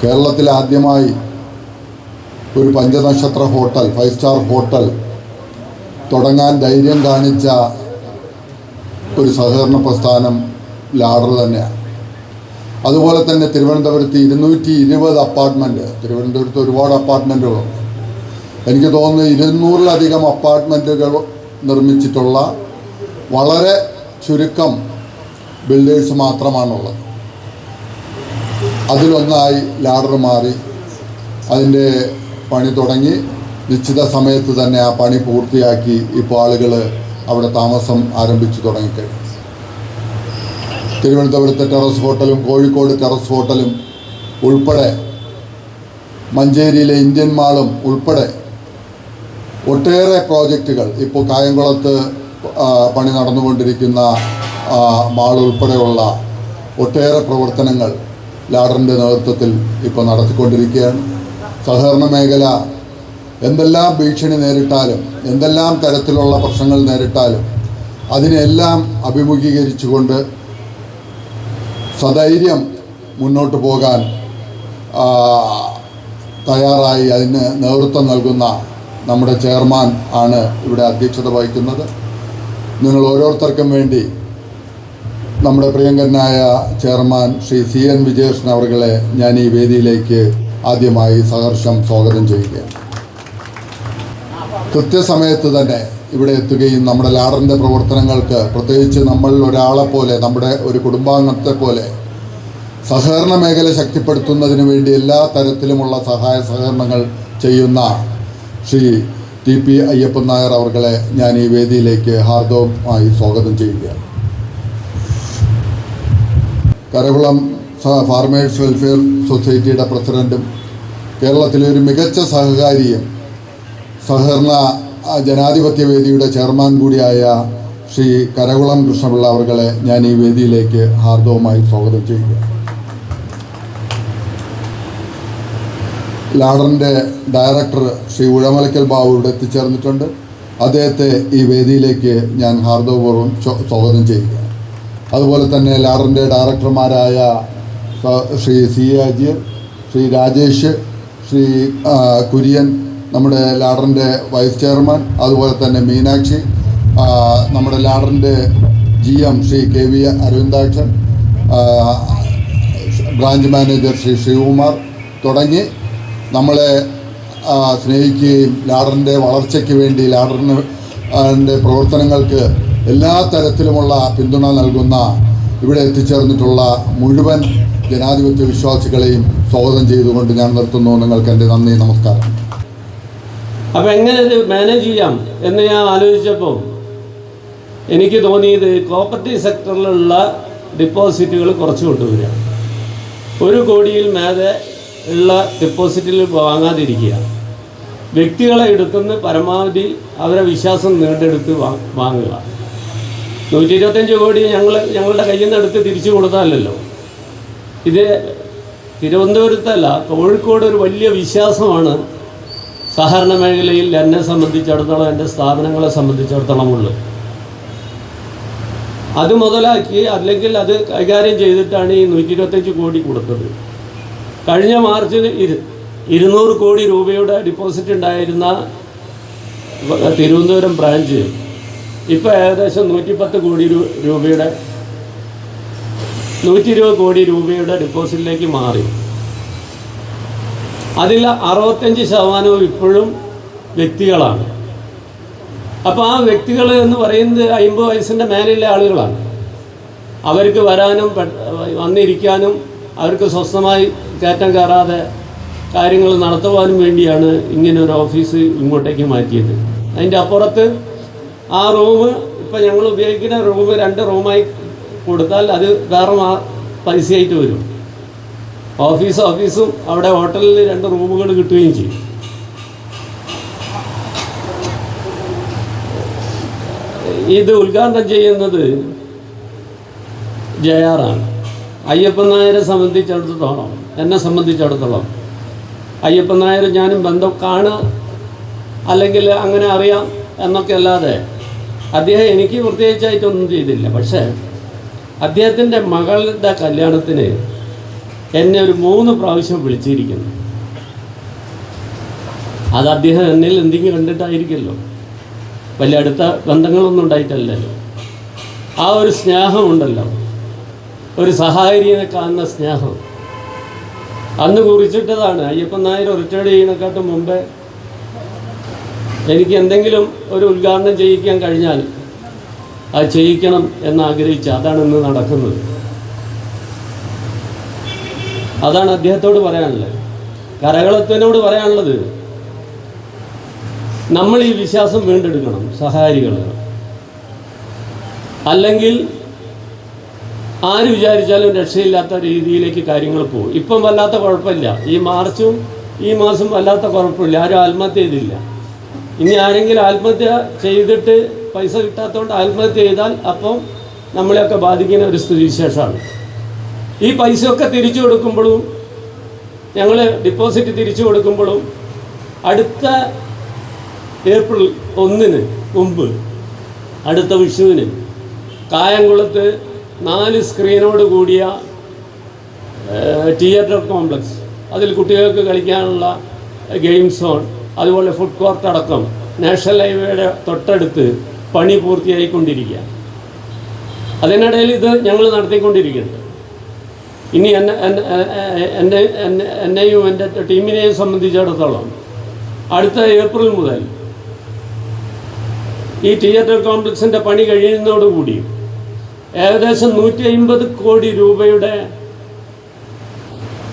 കേരളത്തിൽ ആദ്യമായി ഒരു 5 നക്ഷത്ര ഹോട്ടൽ, 5 സ്റ്റാർ ഹോട്ടൽ തുടങ്ങാൻ ധൈര്യം കാണിച്ച ഒരു സഹകരണ പ്രസ്ഥാനം ലാഡർ തന്നെയാണ്. അതുപോലെ തന്നെ തിരുവനന്തപുരത്ത് 220 അപ്പാർട്ട്മെൻറ്റ്, തിരുവനന്തപുരത്ത് ഒരുപാട് അപ്പാർട്ട്മെൻറ്റുകളുണ്ട്. എനിക്ക് തോന്നുന്നു 200-ലധികം അപ്പാർട്ട്മെൻറ്റുകൾ നിർമ്മിച്ചിട്ടുള്ള വളരെ ചുരുക്കം ബിൽഡേഴ്സ് മാത്രമാണുള്ളത്. അതിലൊന്നായി ലാഡർ മാറി അതിൻ്റെ പണി തുടങ്ങി. നിശ്ചിത സമയത്ത് തന്നെ ആ പണി പൂർത്തിയാക്കി ഇപ്പോൾ ആളുകൾ അവിടെ താമസം ആരംഭിച്ചു തുടങ്ങിക്കഴിഞ്ഞു. തിരുവനന്തപുരത്തെ ടെറസ് ഹോട്ടലും കോഴിക്കോട് ടെറസ് ഹോട്ടലും ഉൾപ്പെടെ മഞ്ചേരിയിലെ ഇന്ത്യൻ മാളും ഉൾപ്പെടെ ഒട്ടേറെ പ്രോജക്റ്റുകൾ, ഇപ്പോൾ കായംകുളത്ത് പണി നടന്നുകൊണ്ടിരിക്കുന്ന മാൾ ഉൾപ്പെടെയുള്ള ഒട്ടേറെ പ്രവർത്തനങ്ങൾ ലാഡറിൻ്റെ നേതൃത്വത്തിൽ ഇപ്പോൾ നടത്തിക്കൊണ്ടിരിക്കുകയാണ്. സഹകരണ മേഖല എന്തെല്ലാം ഭീഷണി നേരിട്ടാലും, എന്തെല്ലാം തരത്തിലുള്ള പ്രശ്നങ്ങൾ നേരിട്ടാലും അതിനെല്ലാം അഭിമുഖീകരിച്ചുകൊണ്ട് സധൈര്യം മുന്നോട്ട് പോകാൻ തയ്യാറായി അതിന് നേതൃത്വം നൽകുന്ന നമ്മുടെ ചെയർമാൻ ആണ് ഇവിടെ അധ്യക്ഷത വഹിക്കുന്നത്. നിങ്ങൾ ഓരോരുത്തർക്കും വേണ്ടി നമ്മുടെ പ്രിയങ്കരനായ ചെയർമാൻ ശ്രീ CN വിജയകൃഷ്ണൻ അവர்களെ ഞാൻ ഈ വേദിയിലേക്ക് ആദ്യമായി സഹർഷം സ്വാഗതം ചെയ്യുകയാണ്. കൃത്യസമയത്ത് തന്നെ ഇവിടെ എത്തുകയും നമ്മുടെ ലാഡറിൻ്റെ പ്രവർത്തനങ്ങൾക്ക്, പ്രത്യേകിച്ച് നമ്മളിൽ ഒരാളെ പോലെ, നമ്മുടെ ഒരു കുടുംബാംഗത്തെ പോലെ സഹകരണ മേഖല ശക്തിപ്പെടുത്തുന്നതിന് വേണ്ടി എല്ലാ തരത്തിലുമുള്ള സഹായ സഹകരണങ്ങൾ ചെയ്യുന്ന ശ്രീ TP അയ്യപ്പൻ നായർ അവர்களെ ഞാൻ ഈ വേദിയിലേക്ക് ഹാർദവമായി സ്വാഗതം ചെയ്യുകയാണ്. കരകുളം ഫാർമേഴ്സ് വെൽഫെയർ സൊസൈറ്റിയുടെ പ്രസിഡൻറ്റും കേരളത്തിലെ ഒരു മികച്ച സഹകാരിയും സഹകരണ ജനാധിപത്യ വേദിയുടെ ചെയർമാൻ കൂടിയായ ശ്രീ കരകുളം കൃഷ്ണപിള്ള അവர்களെ ഞാൻ ഈ വേദിയിലേക്ക് ഹാർദവമായി സ്വാഗതം ചെയ്യുകയാണ്. ലാഡറിൻ്റെ ഡയറക്ടർ ശ്രീ ഉഴമലക്കൽ ബാബു ഇവിടെ എത്തിച്ചേർന്നിട്ടുണ്ട്. അദ്ദേഹത്തെ ഈ വേദിയിലേക്ക് ഞാൻ ഹാർദവപൂർവ്വം സ്വാഗതം ചെയ്യുകയാണ്. അതുപോലെ തന്നെ ലാഡറിൻ്റെ ഡയറക്ടർമാരായ ശ്രീ C അജിയർ, ശ്രീ രാജേഷ്, ശ്രീ കുര്യൻ, നമ്മുടെ ലാഡറിൻ്റെ വൈസ് ചെയർമാൻ, അതുപോലെ തന്നെ മീനാക്ഷി, നമ്മുടെ ലാഡറിൻ്റെ GM Shri KV Aravindakshan, branch manager Shri Sivakumar തുടങ്ങി നമ്മളെ സ്നേഹിക്കുകയും ലാഡറിൻ്റെ വളർച്ചയ്ക്ക് വേണ്ടി, ലാഡറിൻ്റെ പ്രവർത്തനങ്ങൾക്ക് എല്ലാ തരത്തിലുമുള്ള പിന്തുണ നൽകുന്ന ഇവിടെ എത്തിച്ചേർന്നിട്ടുള്ള മുഴുവൻ ജനാധിപത്യ വിശ്വാസികളെയും സ്വാഗതം ചെയ്തുകൊണ്ട് ഞാൻ നിർത്തുന്നു. നിങ്ങൾക്ക് എൻ്റെ നന്ദി, നമസ്കാരം. അപ്പോൾ എങ്ങനെ ഇത് മാനേജ് ചെയ്യാം എന്ന് ഞാൻ ആലോചിച്ചപ്പോൾ എനിക്ക് തോന്നിയത് കോപ്പറേറ്റീവ് സെക്ടറിലുള്ള ഡിപ്പോസിറ്റുകൾ കുറച്ച് കൊണ്ടുവരിക, 1 കോടിയിൽ മേലെ ഉള്ള ഡിപ്പോസിറ്റിൽ വാങ്ങാതിരിക്കുക, വ്യക്തികളെ എടുക്കുന്ന പരമാവധി അവരെ വിശ്വാസം നേടിയെടുത്ത് വാങ്ങുക. 125 കോടി ഞങ്ങളുടെ കയ്യിൽ നിന്ന് എടുത്ത് തിരിച്ചു കൊടുത്താലല്ലോ. ഇത് തിരുവനന്തപുരത്തല്ല, കോഴിക്കോട് ഒരു വലിയ വിശ്വാസമാണ് സഹകരണ മേഖലയിൽ എന്നെ സംബന്ധിച്ചിടത്തോളം, എൻ്റെ സ്ഥാപനങ്ങളെ സംബന്ധിച്ചിടത്തോളം ഉള്ളത്. അത് മുതലാക്കി, അല്ലെങ്കിൽ അത് കൈകാര്യം ചെയ്തിട്ടാണ് ഈ 125 കോടി കൊടുത്തത്. കഴിഞ്ഞ മാർച്ചിൽ 200 കോടി രൂപയുടെ ഡിപ്പോസിറ്റ് ഉണ്ടായിരുന്ന തിരുവനന്തപുരം ബ്രാഞ്ച് ഇപ്പോൾ ഏകദേശം 110 കോടി രൂപയുടെ 120 കോടി രൂപയുടെ ഡിപ്പോസിറ്റിലേക്ക് മാറി. അതിൽ 65% ഇപ്പോഴും വ്യക്തികളാണ്. അപ്പോൾ ആ വ്യക്തികൾ എന്ന് പറയുന്നത് 50 വയസ്സിൻ്റെ മേലെയുള്ള ആളുകളാണ്. അവർക്ക് വരാനും വന്നിരിക്കാനും അവർക്ക് സ്വസ്ഥമായി കയറ്റം കയറാതെ കാര്യങ്ങൾ നടത്തുവാനും വേണ്ടിയാണ് ഇങ്ങനൊരു ഓഫീസ് ഇങ്ങോട്ടേക്ക് മാറ്റിയത്. അതിൻ്റെ അപ്പുറത്ത് ആ റൂം, ഇപ്പോൾ ഞങ്ങൾ ഉപയോഗിക്കുന്ന റൂം 2 റൂമായി കൊടുത്താൽ അത് വേറെ പൈസയായിട്ട് വരും. ഓഫീസും അവിടെ ഹോട്ടലിൽ 2 റൂമുകൾ കിട്ടുകയും ചെയ്യും. ഇത് ഉദ്ഘാടനം ചെയ്യുന്നത് JR-ആണ്. അയ്യപ്പൻ നായരെ സംബന്ധിച്ചിടത്തോളം, എന്നെ സംബന്ധിച്ചിടത്തോളം അയ്യപ്പൻ നായർ ഞാനും ബന്ധം കാണുക അല്ലെങ്കിൽ അങ്ങനെ അറിയാം എന്നൊക്കെ അല്ലാതെ അദ്ദേഹം എനിക്ക് പ്രത്യേകിച്ചായിട്ടൊന്നും ചെയ്തില്ല. പക്ഷേ അദ്ദേഹത്തിൻ്റെ മകളുടെ കല്യാണത്തിന് എന്നെ ഒരു 3 പ്രാവശ്യം വിളിച്ചിരിക്കുന്നു. അത് അദ്ദേഹം എന്നിൽ എന്തെങ്കിലും കണ്ടിട്ടായിരിക്കുമല്ലോ, വലിയ അടുത്ത ബന്ധങ്ങളൊന്നും ഉണ്ടായിട്ടല്ലല്ലോ. ആ ഒരു സ്നേഹമുണ്ടല്ലോ, ഒരു സഹായിയെ കാണുന്ന സ്നേഹം അന്ന് കുറിച്ചിട്ടതാണ്. അയ്യപ്പൻ നായർ റിട്ടയർഡ് ചെയ്യുന്നതിനെക്കാട്ടും മുമ്പേ എനിക്ക് എന്തെങ്കിലും ഒരു ഉദ്ഘാടനം ചെയ്യിക്കാൻ കഴിഞ്ഞാൽ അത് ചെയ്യിക്കണം എന്നാഗ്രഹിച്ച, അതാണ് ഇന്ന് നടക്കുന്നത്. അതാണ് അദ്ദേഹത്തോട് പറയാനുള്ളത്. കരകളത്തിനോട് പറയാനുള്ളത്, നമ്മൾ ഈ വിശ്വാസം വീണ്ടെടുക്കണം സഹായികൾ. അല്ലെങ്കിൽ ആര് വിചാരിച്ചാലും രക്ഷയില്ലാത്ത രീതിയിലേക്ക് കാര്യങ്ങൾ പോകും. ഇപ്പം വല്ലാത്ത കുഴപ്പമില്ല, ഈ മാർച്ചും ഈ മാസം വല്ലാത്ത കുഴപ്പമില്ല, ആരും ആത്മഹത്യ ചെയ്തില്ല. ഇനി ആരെങ്കിലും ആത്മഹത്യ ചെയ്തിട്ട് പൈസ കിട്ടാത്തതുകൊണ്ട് ആത്മഹത്യ ചെയ്താൽ അപ്പം നമ്മളെയൊക്കെ ബാധിക്കുന്ന ഒരു സ്ഥിതിവിശേഷമാണ്. ഈ പൈസയൊക്കെ തിരിച്ചു കൊടുക്കുമ്പോഴും, ഞങ്ങൾ ഡിപ്പോസിറ്റ് തിരിച്ചു കൊടുക്കുമ്പോഴും, അടുത്ത ഏപ്രിൽ 1 മുമ്പ്, അടുത്ത വിഷുവിന് കായംകുളത്ത് 4 സ്ക്രീനോട് കൂടിയ തിയേറ്റർ കോംപ്ലക്സ്, അതിൽ കുട്ടികൾക്ക് കളിക്കാനുള്ള ഗെയിം സോൺ, അതുപോലെ ഫുഡ് കോർട്ട് അടക്കം നാഷണൽ ഹൈവേയുടെ തൊട്ടടുത്ത് പണി പൂർത്തിയായിക്കൊണ്ടിരിക്കുക. അതിനിടയിൽ ഇത് ഞങ്ങൾ നടത്തിക്കൊണ്ടിരിക്കുന്നുണ്ട്. ഇനി എന്നെയും എൻ്റെ ടീമിനെയും സംബന്ധിച്ചിടത്തോളം അടുത്ത ഏപ്രിൽ മുതൽ ഈ തിയേറ്റർ കോംപ്ലക്സിൻ്റെ പണി കഴിയുന്നതോടുകൂടി ഏകദേശം 150 കോടി രൂപയുടെ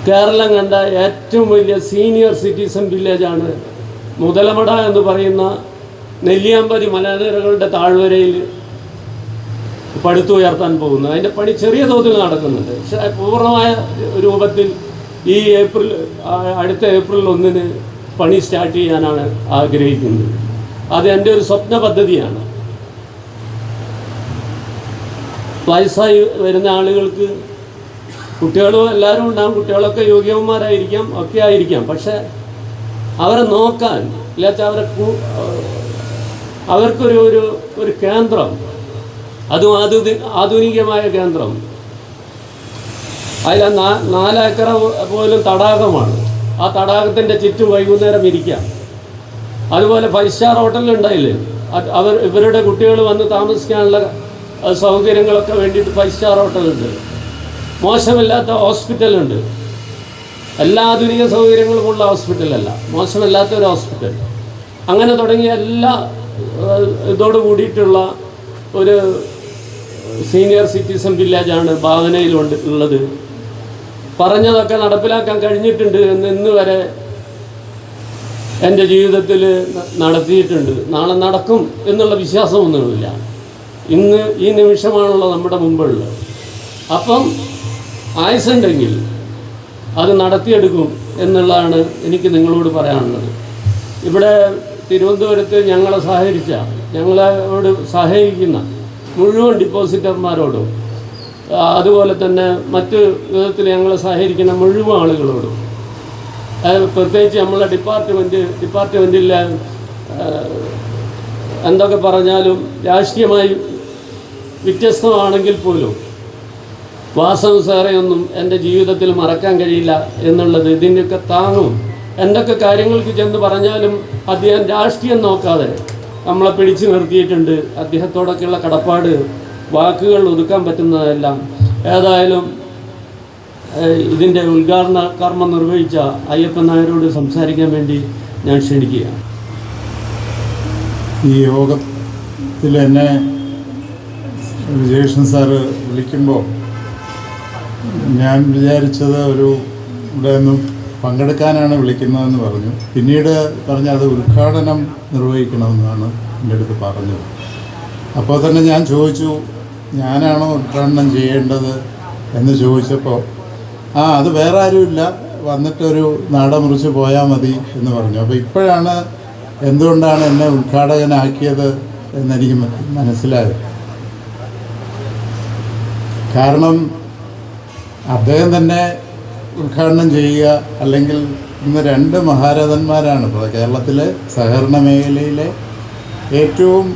കേരളം കണ്ട ഏറ്റവും വലിയ സീനിയർ സിറ്റിസൺ വില്ലേജാണ് മുതലമട എന്ന് പറയുന്ന നെല്ലിയാമ്പതി മലനിരകളുടെ താഴ്വരയിൽ പടുത്തുയർത്താൻ പോകുന്നത്. അതിൻ്റെ പണി ചെറിയ തോതിൽ നടക്കുന്നുണ്ട്. പക്ഷേ പൂർണ്ണമായ രൂപത്തിൽ ഈ അടുത്ത ഏപ്രിൽ 1 പണി സ്റ്റാർട്ട് ചെയ്യാനാണ് ആഗ്രഹിക്കുന്നത്. അത് എൻ്റെ ഒരു സ്വപ്ന പദ്ധതിയാണ്. വയസ്സായി വരുന്ന ആളുകൾക്ക്, കുട്ടികളും എല്ലാവരും ഉണ്ടാകും, കുട്ടികളൊക്കെ യോഗ്യവന്മാരായിരിക്കാം, ഒക്കെ ആയിരിക്കാം. പക്ഷേ അവരെ നോക്കാൻ, ഇല്ലാച്ചാൽ അവർക്കൊരു കേന്ദ്രം, അതും ആധുനികമായ കേന്ദ്രം, അതിൽ 4 ഏക്കർ പോലും തടാകമാണ്. ആ തടാകത്തിൻ്റെ ചുറ്റും വൈകുന്നേരം ഇരിക്കാം. അതുപോലെ 5 സ്റ്റാർ ഹോട്ടലുണ്ടായില്ലേ, ഇവരുടെ കുട്ടികൾ വന്ന് താമസിക്കാനുള്ള സൗകര്യങ്ങളൊക്കെ വേണ്ടിയിട്ട് 5 സ്റ്റാർ ഹോട്ടലുണ്ട്. മോശമില്ലാത്ത ഹോസ്പിറ്റലുണ്ട്. എല്ലാ ആധുനിക സൗകര്യങ്ങളുമുള്ള ഹോസ്പിറ്റലല്ല, മോശമില്ലാത്തൊരു ഹോസ്പിറ്റൽ. അങ്ങനെ തുടങ്ങിയ എല്ലാ ഇതോട് കൂടിയിട്ടുള്ള ഒരു സീനിയർ സിറ്റിസൺ വില്ലേജാണ് ഭാവനയിൽ ഉള്ളത്. പറഞ്ഞതൊക്കെ നടപ്പിലാക്കാൻ കഴിഞ്ഞിട്ടുണ്ട് എന്ന് ഇന്ന് വരെ എൻ്റെ ജീവിതത്തിൽ നടത്തിയിട്ടുണ്ട്. നാളെ നടക്കും എന്നുള്ള വിശ്വാസമൊന്നുമില്ല. ഇന്ന് ഈ നിമിഷമാണല്ലോ നമ്മുടെ മുമ്പുള്ളത്. അപ്പം ആയുസ്സുണ്ടെങ്കിൽ അത് നടത്തിയെടുക്കും എന്നുള്ളതാണ് എനിക്ക് നിങ്ങളോട് പറയാനുള്ളത്. ഇവിടെ തിരുവനന്തപുരത്ത് ഞങ്ങളോട് സഹകരിക്കുന്ന മുഴുവൻ ഡിപ്പോസിറ്റർമാരോടും, അതുപോലെ തന്നെ മറ്റ് വിധത്തിൽ ഞങ്ങളെ സഹകരിക്കുന്ന മുഴുവൻ ആളുകളോടും, പ്രത്യേകിച്ച് നമ്മളെ ഡിപ്പാർട്ട്മെൻറ്റിൽ എന്തൊക്കെ പറഞ്ഞാലും രാഷ്ട്രീയമായി വ്യത്യസ്തമാണെങ്കിൽ പോലും വാസവ് സാറെയൊന്നും എൻ്റെ ജീവിതത്തിൽ മറക്കാൻ കഴിയില്ല എന്നുള്ളത് ഇതിൻ്റെയൊക്കെ താങ്ങും. എന്തൊക്കെ കാര്യങ്ങൾക്ക് ചെന്ന് പറഞ്ഞാലും അദ്ദേഹം രാഷ്ട്രീയം നോക്കാതെ നമ്മളെ പിടിച്ചു നിർത്തിയിട്ടുണ്ട്. അദ്ദേഹത്തോടൊക്കെയുള്ള കടപ്പാട് വാക്കുകൾ ഒതുക്കാൻ പറ്റുന്നതെല്ലാം. ഏതായാലും ഇതിൻ്റെ ഉദ്ഘാടന കർമ്മം നിർവഹിച്ച അയ്യപ്പൻ നായരോട് സംസാരിക്കാൻ വേണ്ടി ഞാൻ ക്ഷണിക്കുകയാണ്. ഈ യോഗത്തിൽ എന്നെ വിജയകൃഷ്ണൻ സാറ് വിളിക്കുമ്പോൾ ഞാൻ വിചാരിച്ചത് ഇവിടെ നിന്നും പങ്കെടുക്കാനാണ് വിളിക്കുന്നതെന്ന് പറഞ്ഞു. പിന്നീട് അത് ഉദ്ഘാടനം നിർവഹിക്കണമെന്നാണ് എൻ്റെ അടുത്ത് പറഞ്ഞത്. അപ്പോൾ തന്നെ ഞാൻ ചോദിച്ചു, ഞാനാണോ ഉദ്ഘാടനം ചെയ്യേണ്ടത് എന്ന് ചോദിച്ചപ്പോൾ അത് വേറെ ആരുമില്ല, വന്നിട്ടൊരു നാട മുറിച്ച് പോയാൽ മതി എന്ന് പറഞ്ഞു. അപ്പോൾ ഇപ്പോഴാണ് എന്തുകൊണ്ടാണ് എന്നെ ഉദ്ഘാടകനാക്കിയത് എന്നെനിക്ക് മനസ്സിലായത്. കാരണം അദ്ദേഹം തന്നെ ഉദ്ഘാടനം ചെയ്യുക, അല്ലെങ്കിൽ ഇന്ന് 2 മഹാരഥന്മാരാണ് ഇപ്പോൾ കേരളത്തിലെ സഹകരണ മേഖലയിലെ ഏറ്റവും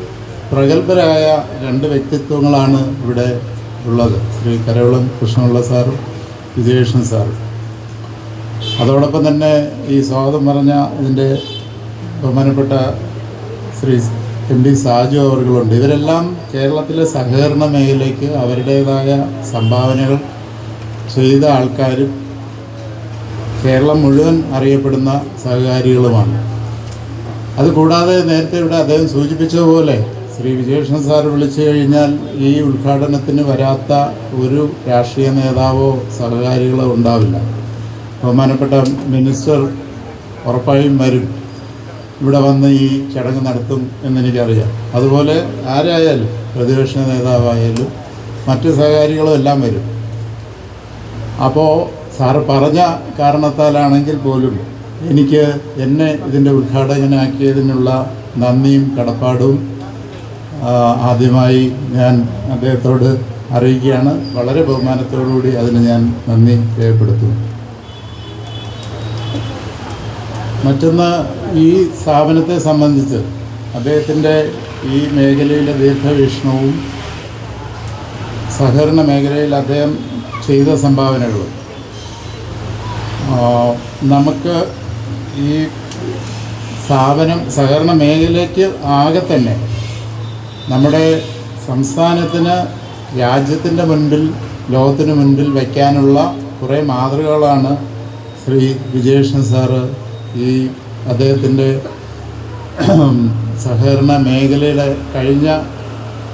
പ്രഗത്ഭരായ 2 വ്യക്തിത്വങ്ങളാണ് ഇവിടെ ഉള്ളത്. ശ്രീ കരവളം കൃഷ്ണപിള്ള സാറും വിജയകൃഷ്ണൻ സാറും. അതോടൊപ്പം തന്നെ ഈ സ്വാഗതം പറഞ്ഞ ഇതിൻ്റെ ബഹുമാനപ്പെട്ട ശ്രീ MD സാജു അവർകളുണ്ട്. ഇവരെല്ലാം കേരളത്തിലെ സഹകരണ മേഖലയ്ക്ക് അവരുടേതായ സംഭാവനകൾ ചെയ്ത ആൾക്കാരും കേരളം മുഴുവൻ അറിയപ്പെടുന്ന സഹകാരികളുമാണ്. അതുകൂടാതെ നേരത്തെ ഇവിടെ അദ്ദേഹം സൂചിപ്പിച്ചതുപോലെ ശ്രീ വിജയകൃഷ്ണൻ സാർ വിളിച്ചു കഴിഞ്ഞാൽ ഈ ഉദ്ഘാടനത്തിന് വരാത്ത ഒരു രാഷ്ട്രീയ നേതാവോ സഹകാരികളോ ഉണ്ടാവില്ല. ബഹുമാനപ്പെട്ട മിനിസ്റ്റർ ഉറപ്പായും വരും, ഇവിടെ വന്ന് ഈ ചടങ്ങ് നടത്തും എന്നെനിക്കറിയാം. അതുപോലെ ആരായാലും പ്രതിപക്ഷ നേതാവായാലും മറ്റ് സഹകാരികളും എല്ലാം വരും. അപ്പോൾ സാറ് പറഞ്ഞ കാരണത്താലാണെങ്കിൽ പോലും എനിക്ക് എന്നെ ഇതിൻ്റെ ഉദ്ഘാടകനാക്കിയതിനുള്ള നന്ദിയും കടപ്പാടും ആദ്യമായി ഞാൻ അദ്ദേഹത്തോട് അറിയിക്കുകയാണ്. വളരെ ബഹുമാനത്തോടുകൂടി അതിന് ഞാൻ നന്ദി രേഖപ്പെടുത്തുന്നു. മറ്റൊന്ന്, ഈ സ്ഥാപനത്തെ സംബന്ധിച്ച് അദ്ദേഹത്തിൻ്റെ ഈ മേഖലയിലെ ദീർഘവീക്ഷണവും സഹകരണ മേഖലയിൽ അദ്ദേഹം ചെയ്ത സംഭാവനകളും നമുക്ക് ഈ സ്ഥാപനം സഹകരണ മേഖലയ്ക്ക് ആകെ തന്നെ നമ്മുടെ സംസ്ഥാനത്തിന് രാജ്യത്തിൻ്റെ മുൻപിൽ ലോകത്തിന് മുൻപിൽ വയ്ക്കാനുള്ള കുറേ മാതൃകകളാണ് ശ്രീ വിജയകൃഷ്ണൻ സാറ് ഈ അദ്ദേഹത്തിൻ്റെ സഹകരണ മേഖലയുടെ കഴിഞ്ഞ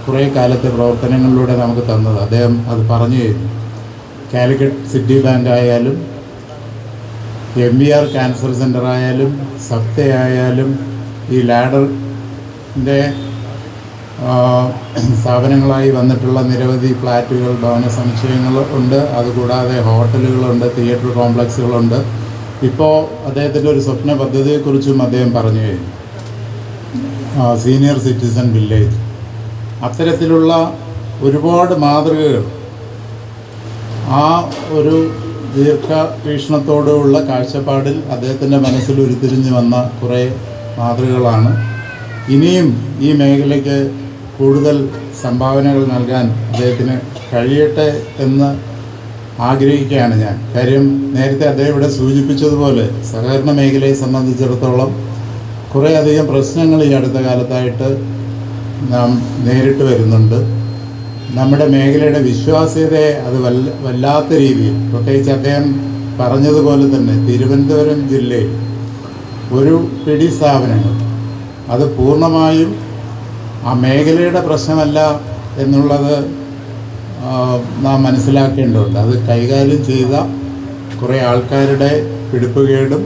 കുറേ കാലത്തെ പ്രവർത്തനങ്ങളിലൂടെ നമുക്ക് തന്നത്. അദ്ദേഹം അത് പറഞ്ഞു കഴിഞ്ഞു. കാലിക്കറ്റ് സിറ്റി ബാങ്ക് ആയാലും MBR ക്യാൻസർ സെൻ്റർ ആയാലും സപ്തയായാലും ഈ ലാഡറിൻ്റെ സ്ഥാപനങ്ങളായി വന്നിട്ടുള്ള നിരവധി ഫ്ലാറ്റുകൾ, ഭവന സമുച്ചയങ്ങൾ ഉണ്ട്. അതുകൂടാതെ ഹോട്ടലുകളുണ്ട്, തിയേറ്റർ കോംപ്ലക്സുകളുണ്ട്. ഇപ്പോൾ അദ്ദേഹത്തിൻ്റെ ഒരു സ്വപ്ന പദ്ധതിയെക്കുറിച്ചും അദ്ദേഹം പറഞ്ഞു കഴിഞ്ഞു, സീനിയർ സിറ്റിസൺ വില്ലേജ്. അത്തരത്തിലുള്ള ഒരുപാട് മാതൃകകൾ ആ ഒരു ദീർഘവീക്ഷണത്തോടുള്ള കാഴ്ചപ്പാടിൽ അദ്ദേഹത്തിൻ്റെ മനസ്സിൽ ഉരുത്തിരിഞ്ഞു വന്ന കുറേ മാതൃകകളാണ്. ഇനിയും ഈ മേഖലയ്ക്ക് കൂടുതൽ സംഭാവനകൾ നൽകാൻ അദ്ദേഹത്തിന് കഴിയട്ടെ എന്ന് ആഗ്രഹിക്കുകയാണ് ഞാൻ. കാര്യം നേരത്തെ അദ്ദേഹം ഇവിടെ സൂചിപ്പിച്ചതുപോലെ സഹകരണ മേഖലയെ സംബന്ധിച്ചിടത്തോളം കുറേയധികം പ്രശ്നങ്ങൾ ഈ അടുത്ത കാലത്തായിട്ട് നാം നേരിട്ട് വരുന്നുണ്ട്. നമ്മുടെ മേഖലയുടെ വിശ്വാസ്യതയെ അത് വല്ലാത്ത രീതിയിൽ, പ്രത്യേകിച്ച് അദ്ദേഹം പറഞ്ഞതുപോലെ തന്നെ തിരുവനന്തപുരം ജില്ലയിൽ ഒരു പിടി സ്ഥാപനങ്ങൾ അത് പൂർണ്ണമായും ആ മേഖലയുടെ പ്രശ്നമല്ല എന്നുള്ളത് നാം മനസ്സിലാക്കേണ്ടതുണ്ട്. അത് കൈകാര്യം ചെയ്ത കുറേ ആൾക്കാരുടെ പിടിപ്പുകേടും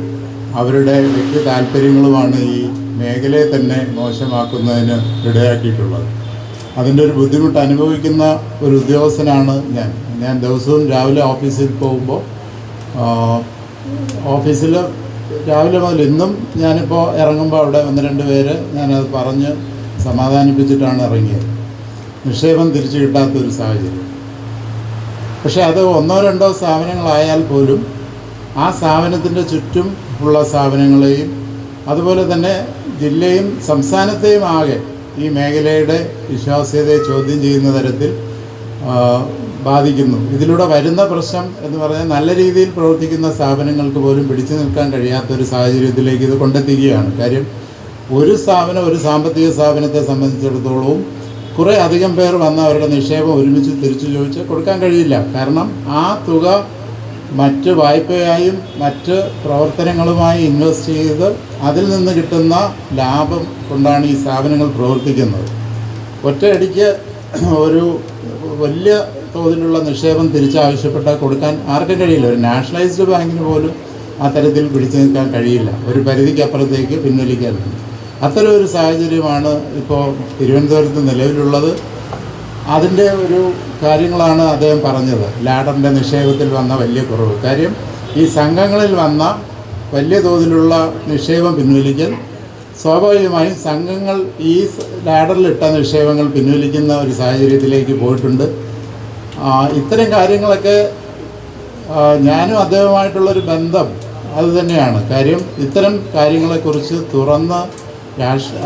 അവരുടെ വ്യക്തി താല്പര്യങ്ങളുമാണ് ഈ മേഖലയെ തന്നെ മോശമാക്കുന്നതിന് ഇടയാക്കിയിട്ടുള്ളത്. അതിൻ്റെ ഒരു ബുദ്ധിമുട്ട് അനുഭവിക്കുന്ന ഒരു ഉദ്യോഗസ്ഥനാണ് ഞാൻ ദിവസവും രാവിലെ ഓഫീസിൽ പോകുമ്പോൾ ഓഫീസിൽ രാവിലെ മുതൽ ഇന്നും ഞാനിപ്പോൾ ഇറങ്ങുമ്പോൾ അവിടെ 1-2 പേര് ഞാനത് പറഞ്ഞ് സമാധാനിപ്പിച്ചിട്ടാണ് ഇറങ്ങിയത്. നിക്ഷേപം തിരിച്ചു കിട്ടാത്തൊരു സാഹചര്യം. പക്ഷേ അത് 1-2 സ്ഥാപനങ്ങളായാൽ പോലും ആ സ്ഥാപനത്തിൻ്റെ ചുറ്റും ഉള്ള സ്ഥാപനങ്ങളെയും അതുപോലെ തന്നെ ജില്ലയും സംസ്ഥാനത്തെയും ആകെ ഈ മേഖലയുടെ വിശ്വാസ്യതയെ ചോദ്യം ചെയ്യുന്ന തരത്തിൽ ബാധിക്കുന്നു. ഇതിലൂടെ വരുന്ന പ്രശ്നം എന്ന് പറഞ്ഞാൽ നല്ല രീതിയിൽ പ്രവർത്തിക്കുന്ന സ്ഥാപനങ്ങൾക്ക് പോലും പിടിച്ചു നിൽക്കാൻ കഴിയാത്തൊരു സാഹചര്യത്തിലേക്ക് ഇത് കൊണ്ടെത്തിക്കുകയാണ്. കാര്യം ഒരു സ്ഥാപനം, ഒരു സാമ്പത്തിക സ്ഥാപനത്തെ സംബന്ധിച്ചിടത്തോളവും കുറേ അധികം പേർ വന്ന് അവരുടെ നിക്ഷേപം ഒരുമിച്ച് തിരിച്ചു ചോദിച്ച് കൊടുക്കാൻ കഴിയില്ല. കാരണം ആ തുക മറ്റ് വായ്പയായും മറ്റ് പ്രവർത്തനങ്ങളുമായി ഇൻവെസ്റ്റ് ചെയ്ത് അതിൽ നിന്ന് കിട്ടുന്ന ലാഭം കൊണ്ടാണ് ഈ സ്ഥാപനങ്ങൾ പ്രവർത്തിക്കുന്നത്. ഒറ്റയടിക്ക് ഒരു വലിയ തോതിലുള്ള നിക്ഷേപം തിരിച്ചാവശ്യപ്പെട്ടാൽ കൊടുക്കാൻ ആർക്കും കഴിയില്ല. ഒരു നാഷണലൈസ്ഡ് ബാങ്കിന് പോലും ആ തരത്തിൽ പിടിച്ചു നിൽക്കാൻ കഴിയില്ല. ഒരു പരിധിക്കപ്പുറത്തേക്ക് പിൻവലിക്കാൻ. അത്തരം ഒരു സാഹചര്യമാണ് ഇപ്പോൾ തിരുവനന്തപുരത്ത് നിലവിലുള്ളത്. അതിൻ്റെ ഒരു കാര്യങ്ങളാണ് അദ്ദേഹം പറഞ്ഞത്. ലാഡറിൻ്റെ നിക്ഷേപത്തിൽ വന്ന വലിയ കുറവ്. കാര്യം ഈ സംഘങ്ങളിൽ വന്ന വലിയ തോതിലുള്ള നിക്ഷേപം പിൻവലിക്കൽ സ്വാഭാവികമായും സംഘങ്ങൾ ഈ ലാഡറിലിട്ട നിക്ഷേപങ്ങൾ പിൻവലിക്കുന്ന ഒരു സാഹചര്യത്തിലേക്ക് പോയിട്ടുണ്ട്. ഇത്തരം കാര്യങ്ങളൊക്കെ ഞാനും അദ്ദേഹവുമായിട്ടുള്ളൊരു ബന്ധം അതുതന്നെയാണ്. കാര്യം ഇത്തരം കാര്യങ്ങളെക്കുറിച്ച് തുറന്ന്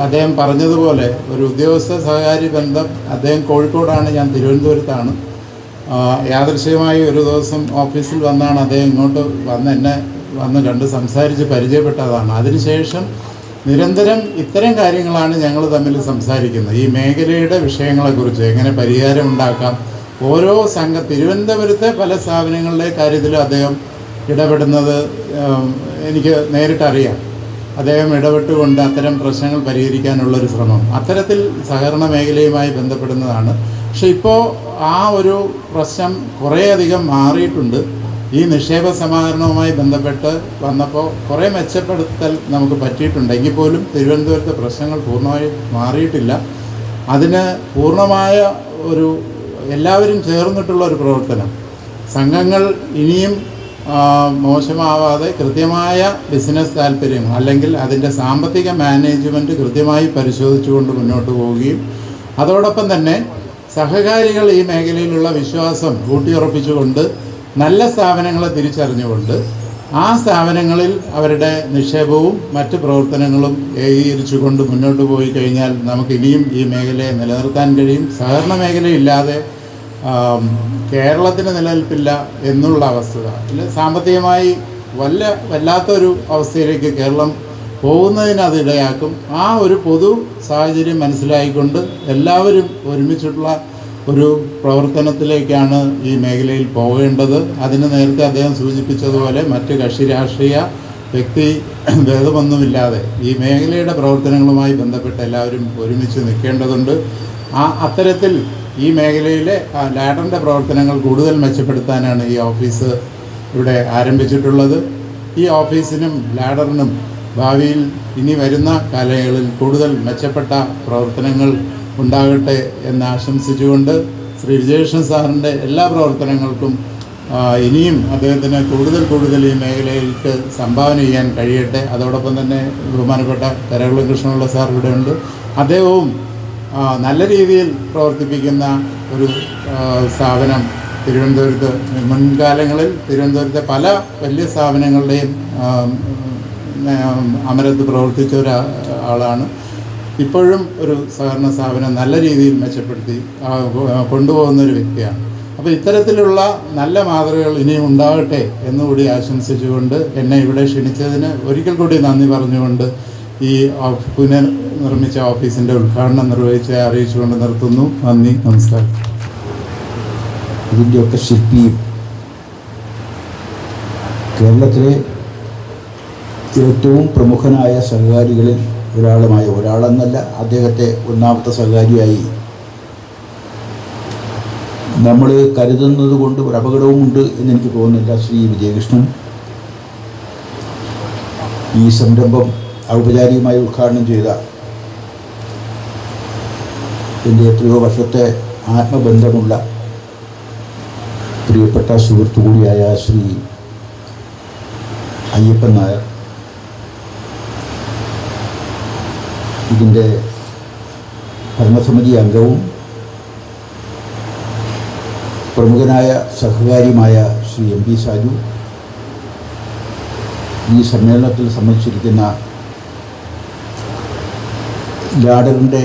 അദ്ദേഹം പറഞ്ഞതുപോലെ ഒരു ഉദ്യോഗസ്ഥ സഹകാരി ബന്ധം. അദ്ദേഹം കോഴിക്കോടാണ്, ഞാൻ തിരുവനന്തപുരത്താണ്. യാദൃശ്ചികമായി ഒരു ദിവസം ഓഫീസിൽ വന്നാണ് അദ്ദേഹം ഇങ്ങോട്ട് വന്ന് എന്നെ വന്ന് കണ്ട് സംസാരിച്ച് പരിചയപ്പെട്ടതാണ്. അതിനുശേഷം നിരന്തരം ഇത്തരം കാര്യങ്ങളാണ് ഞങ്ങൾ തമ്മിൽ സംസാരിക്കുന്നത്. ഈ മേഖലയുടെ വിഷയങ്ങളെക്കുറിച്ച് എങ്ങനെ പരിഹാരം ഉണ്ടാക്കാം. ഓരോ തിരുവനന്തപുരത്തെ പല സ്ഥാപനങ്ങളുടെ കാര്യത്തിൽ അദ്ദേഹം ഇടപെടുന്നത് എനിക്ക് നേരിട്ടറിയാം. അദ്ദേഹം ഇടപെട്ടുകൊണ്ട് അത്തരം പ്രശ്നങ്ങൾ പരിഹരിക്കാനുള്ളൊരു ശ്രമം അത്തരത്തിൽ സഹകരണ മേഖലയുമായി ബന്ധപ്പെടുന്നതാണ്. പക്ഷെ ഇപ്പോൾ ആ ഒരു പ്രശ്നം കുറേയധികം മാറിയിട്ടുണ്ട്. ഈ നിക്ഷേപ സമാഹരണവുമായി ബന്ധപ്പെട്ട് വന്നപ്പോൾ കുറേ മെച്ചപ്പെടുത്തൽ നമുക്ക് പറ്റിയിട്ടുണ്ട്. എങ്കിൽ പോലും തിരുവനന്തപുരത്തെ പ്രശ്നങ്ങൾ പൂർണ്ണമായി മാറിയിട്ടില്ല. അതിന് പൂർണ്ണമായ ഒരു എല്ലാവരും ചേർന്നിട്ടുള്ള ഒരു പ്രവർത്തനം, സംഘങ്ങൾ ഇനിയും മോശമാവാതെ കൃത്യമായ ബിസിനസ് താല്പര്യം അല്ലെങ്കിൽ അതിൻ്റെ സാമ്പത്തിക മാനേജ്മെൻറ്റ് കൃത്യമായി പരിശോധിച്ചുകൊണ്ട് മുന്നോട്ട് പോവുകയും അതോടൊപ്പം തന്നെ സഹകാരികൾ ഈ മേഖലയിലുള്ള വിശ്വാസം ഊട്ടിയുറപ്പിച്ചുകൊണ്ട് നല്ല സ്ഥാപനങ്ങളെ തിരിച്ചറിഞ്ഞുകൊണ്ട് ആ സ്ഥാപനങ്ങളിൽ അവരുടെ നിക്ഷേപവും മറ്റ് പ്രവർത്തനങ്ങളും ഏകീകരിച്ചുകൊണ്ട് മുന്നോട്ട് പോയി കഴിഞ്ഞാൽ നമുക്ക് ഇനിയും ഈ മേഖലയെ നിലനിർത്താൻ കഴിയും. സഹകരണ മേഖലയില്ലാതെ കേരളത്തിന് നിലനിൽപ്പില്ല എന്നുള്ള അവസ്ഥ. സാമ്പത്തികമായി വല്ലാത്തൊരു അവസ്ഥയിലേക്ക് കേരളം പോകുന്നതിന് അത് ഇടയാക്കും. ആ ഒരു പൊതു സാഹചര്യം മനസ്സിലായിക്കൊണ്ട് എല്ലാവരും ഒരുമിച്ചിട്ടുള്ള ഒരു പ്രവർത്തനത്തിലേക്കാണ് ഈ മേഖലയിൽ പോകേണ്ടത്. അതിന് നേരത്തെ അദ്ദേഹം സൂചിപ്പിച്ചതുപോലെ മറ്റ് കക്ഷി രാഷ്ട്രീയ വ്യക്തി ഭേദമൊന്നുമില്ലാതെ ഈ മേഖലയുടെ പ്രവർത്തനങ്ങളുമായി ബന്ധപ്പെട്ട് എല്ലാവരും ഒരുമിച്ച് നിൽക്കേണ്ടതുണ്ട്. അത്തരത്തിൽ ഈ മേഖലയിലെ ലാഡറിൻ്റെ പ്രവർത്തനങ്ങൾ കൂടുതൽ മെച്ചപ്പെടുത്താനാണ് ഈ ഓഫീസ് ഇവിടെ ആരംഭിച്ചിട്ടുള്ളത്. ഈ ഓഫീസിനും ലാഡറിനും ഭാവിയിൽ ഇനി വരുന്ന കാലങ്ങളിൽ കൂടുതൽ മെച്ചപ്പെട്ട പ്രവർത്തനങ്ങൾ ഉണ്ടാകട്ടെ എന്ന് ആശംസിച്ചുകൊണ്ട് ശ്രീ വിജയകൃഷ്ണൻ സാറിൻ്റെ എല്ലാ പ്രവർത്തനങ്ങൾക്കും ഇനിയും അദ്ദേഹത്തിന് കൂടുതൽ ഈ മേഖലയിലേക്ക് സംഭാവന ചെയ്യാൻ കഴിയട്ടെ. അതോടൊപ്പം തന്നെ ബഹുമാനപ്പെട്ട കരകുളം കൃഷ്ണപിള്ള സാർ ഇവിടെയുണ്ട്. അദ്ദേഹവും നല്ല രീതിയിൽ പ്രവർത്തിപ്പിക്കുന്ന ഒരു സ്ഥാപനം തിരുവനന്തപുരത്ത് മുൻകാലങ്ങളിൽ തിരുവനന്തപുരത്തെ പല വലിയ സ്ഥാപനങ്ങളുടെയും അമരത്ത് പ്രവർത്തിച്ച ഒരാളാണ്. ഇപ്പോഴും ഒരു സഹകരണ സ്ഥാപനം നല്ല രീതിയിൽ മെച്ചപ്പെടുത്തി കൊണ്ടുപോകുന്നൊരു വ്യക്തിയാണ്. അപ്പോൾ ഇത്തരത്തിലുള്ള നല്ല മാതൃകകൾ ഇനിയും ഉണ്ടാകട്ടെ എന്നുകൂടി ആശംസിച്ചുകൊണ്ട് എന്നെ ഇവിടെ ക്ഷണിച്ചതിന് ഒരിക്കൽ കൂടി നന്ദി പറഞ്ഞുകൊണ്ട് ഈ പുനർനിർമ്മിച്ച ഓഫീസിൻ്റെ ഉദ്ഘാടനം നിർവഹിച്ച് അറിയിച്ചുകൊണ്ട് നിർത്തുന്നു. നന്ദി, നമസ്കാരം. ഇതിൻ്റെയൊക്കെ ശില്പിയും കേരളത്തിലെ ഏറ്റവും പ്രമുഖനായ സഹകാരികളിൽ ഒരാളെന്നല്ല, അദ്ദേഹത്തെ ഒന്നാമത്തെ സഹകാരിയായി നമ്മൾ കരുതുന്നത് കൊണ്ട് ഒരു അപകടവുമുണ്ട് എന്നെനിക്ക് തോന്നുന്നില്ല. ശ്രീ വിജയകൃഷ്ണൻ ഈ സംരംഭം ഔപചാരികമായി ഉദ്ഘാടനം ചെയ്ത എൻ്റെ എത്രയോ വർഷത്തെ ആത്മബന്ധമുള്ള പ്രിയപ്പെട്ട സുഹൃത്തു കൂടിയായ ശ്രീ അയ്യപ്പൻ നായർ, ഇതിൻ്റെ ഭരണസമിതി അംഗവും പ്രമുഖനായ സഹകാരിയുമായ ശ്രീ MP സാജു, ഈ സമ്മേളനത്തിൽ സംബന്ധിച്ചിരിക്കുന്ന ലാഡറിൻ്റെ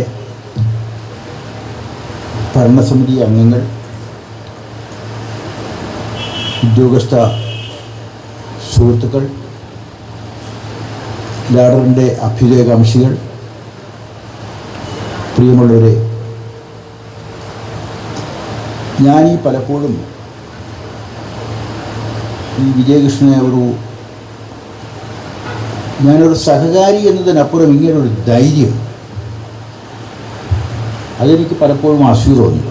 ഭരണസമിതി അംഗങ്ങൾ, ഉദ്യോഗസ്ഥ സുഹൃത്തുക്കൾ, ലാഡറിൻ്റെ അഭ്യുദയകാംക്ഷികൾ, പ്രിയമുള്ളവരെ, ഞാനീ പലപ്പോഴും ഈ വിജയകൃഷ്ണനെ ഞാനൊരു സഹകാരി എന്നതിനപ്പുറം ഇങ്ങനൊരു ധൈര്യം, അതെനിക്ക് പലപ്പോഴും അസൂയ തോന്നി.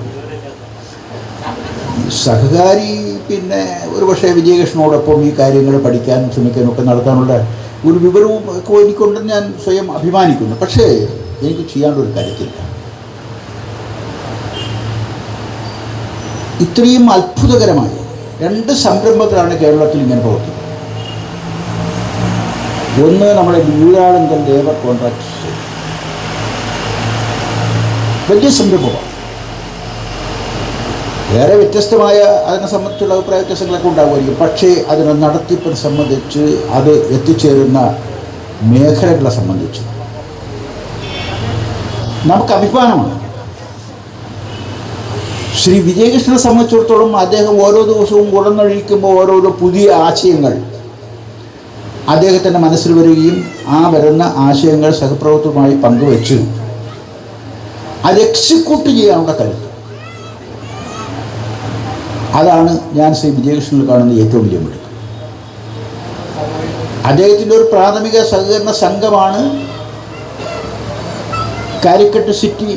സഹകാരി പിന്നെ ഒരു പക്ഷേ വിജയകൃഷ്ണനോടൊപ്പം ഈ കാര്യങ്ങൾ പഠിക്കാനും ശ്രമിക്കാനും ഒക്കെ നടത്താനുള്ള ഒരു വിവരവും ഒക്കെ എനിക്കുണ്ടെന്ന് ഞാൻ സ്വയം അഭിമാനിക്കുന്നു. പക്ഷേ എനിക്ക് ചെയ്യാനുള്ളൊരു കാര്യത്തില്ല. ഇത്രയും അത്ഭുതകരമായി 2 സംരംഭങ്ങളാണ് കേരളത്തിൽ ഇങ്ങനെ പ്രവർത്തിക്കുന്നത്. ഒന്ന്, നമ്മുടെ ന്യൂരാളങ്കൽ ലേബർ കോൺട്രാക്ട്സ്, വലിയ സംരംഭമാണ്. ഏറെ വ്യത്യസ്തമായ അതിനെ സംബന്ധിച്ചുള്ള അഭിപ്രായ വ്യത്യാസങ്ങളൊക്കെ ഉണ്ടാകുമായിരിക്കും. പക്ഷേ അതിനെ നടത്തിപ്പിനെ സംബന്ധിച്ച്, അത് എത്തിച്ചേരുന്ന മേഖലകളെ സംബന്ധിച്ച് നമുക്ക് അഭിമാനമാണ്. ശ്രീ വിജയകൃഷ്ണനെ സംബന്ധിച്ചിടത്തോളം അദ്ദേഹം ഓരോ ദിവസവും ഉടനൊഴിക്കുമ്പോൾ ഓരോരോ പുതിയ ആശയങ്ങൾ അദ്ദേഹത്തിൻ്റെ മനസ്സിൽ വരികയും ആ വരുന്ന ആശയങ്ങൾ സഹപ്രവർത്തകരുമായി പങ്കുവെച്ച് അത് എക്സിക്യൂട്ട് ചെയ്യാനുള്ള കരുത്ത്. അതാണ് ഞാൻ ശ്രീ വിജയകൃഷ്ണനിൽ കാണുന്ന ഏറ്റവും വലിയ മിടുക്ക്. അദ്ദേഹത്തിൻ്റെ ഒരു പ്രാഥമിക സഹകരണ സംഘമാണ് കാലിക്കറ്റ് സിറ്റി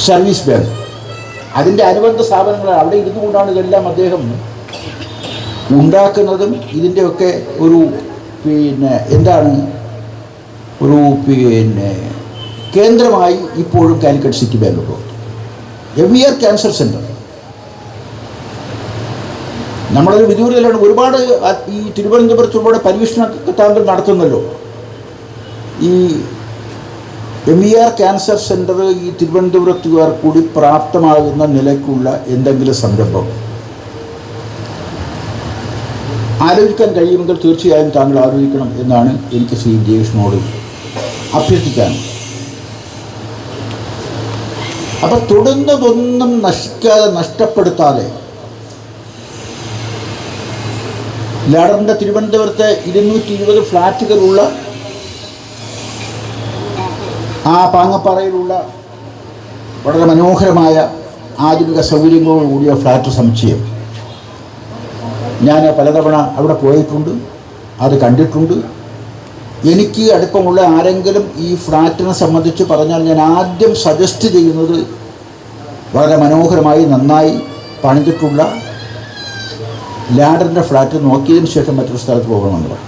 സർവീസ് ബാങ്ക്. അതിൻ്റെ അനുബന്ധ സ്ഥാപനങ്ങൾ അവിടെ ഇരുന്നു കൊണ്ടാണ് ഇതെല്ലാം അദ്ദേഹം ഉണ്ടാക്കുന്നതും ഇതിൻ്റെയൊക്കെ ഒരു ഒരു കേന്ദ്രമായി ഇപ്പോഴും കാലിക്കറ്റ് സിറ്റി ബാങ്ക് പ്രവർത്തിക്കും. MVR ക്യാൻസർ സെൻ്റർ നമ്മളൊരു വിദൂരതയിലാണ്. ഒരുപാട് ഈ തിരുവനന്തപുരത്ത് ഒരുപാട് പരീക്ഷണ താങ്കൾ നടത്തുന്നല്ലോ. ഈ MVR ക്യാൻസർ സെൻ്റർ ഈ തിരുവനന്തപുരത്തുകാർ കൂടി പ്രാപ്തമാകുന്ന നിലയ്ക്കുള്ള എന്തെങ്കിലും സംരംഭം ആലോചിക്കാൻ കഴിയുമെങ്കിൽ തീർച്ചയായും താങ്കൾ ആലോചിക്കണം എന്നാണ് എനിക്ക് ശ്രീ വിജയകൃഷ്ണനോട് അഭ്യർത്ഥിക്കാൻ. അപ്പം തൊടുന്നതൊന്നും നശിക്കാതെ നഷ്ടപ്പെടുത്താതെ ലാഡറിൻ്റെ തിരുവനന്തപുരത്തെ 220 ഫ്ലാറ്റുകളുള്ള ആ പാങ്ങപ്പാറയിലുള്ള വളരെ മനോഹരമായ ആധുനിക സൗകര്യങ്ങളോടുകൂടിയ ഫ്ലാറ്റ് സമുച്ചയം ഞാൻ പലതവണ അവിടെ പോയിട്ടുണ്ട്, അത് കണ്ടിട്ടുണ്ട്. എനിക്ക് അടുപ്പമുള്ള ആരെങ്കിലും ഈ ഫ്ലാറ്റിനെ സംബന്ധിച്ച് പറഞ്ഞാൽ ഞാൻ ആദ്യം സജസ്റ്റ് ചെയ്യുന്നത് വളരെ മനോഹരമായി നന്നായി പണിതിട്ടുള്ള ലാഡറിൻ്റെ ഫ്ലാറ്റ് നോക്കിയതിന് ശേഷം മറ്റൊരു സ്ഥലത്ത് പോകണമെന്ന് പറയും.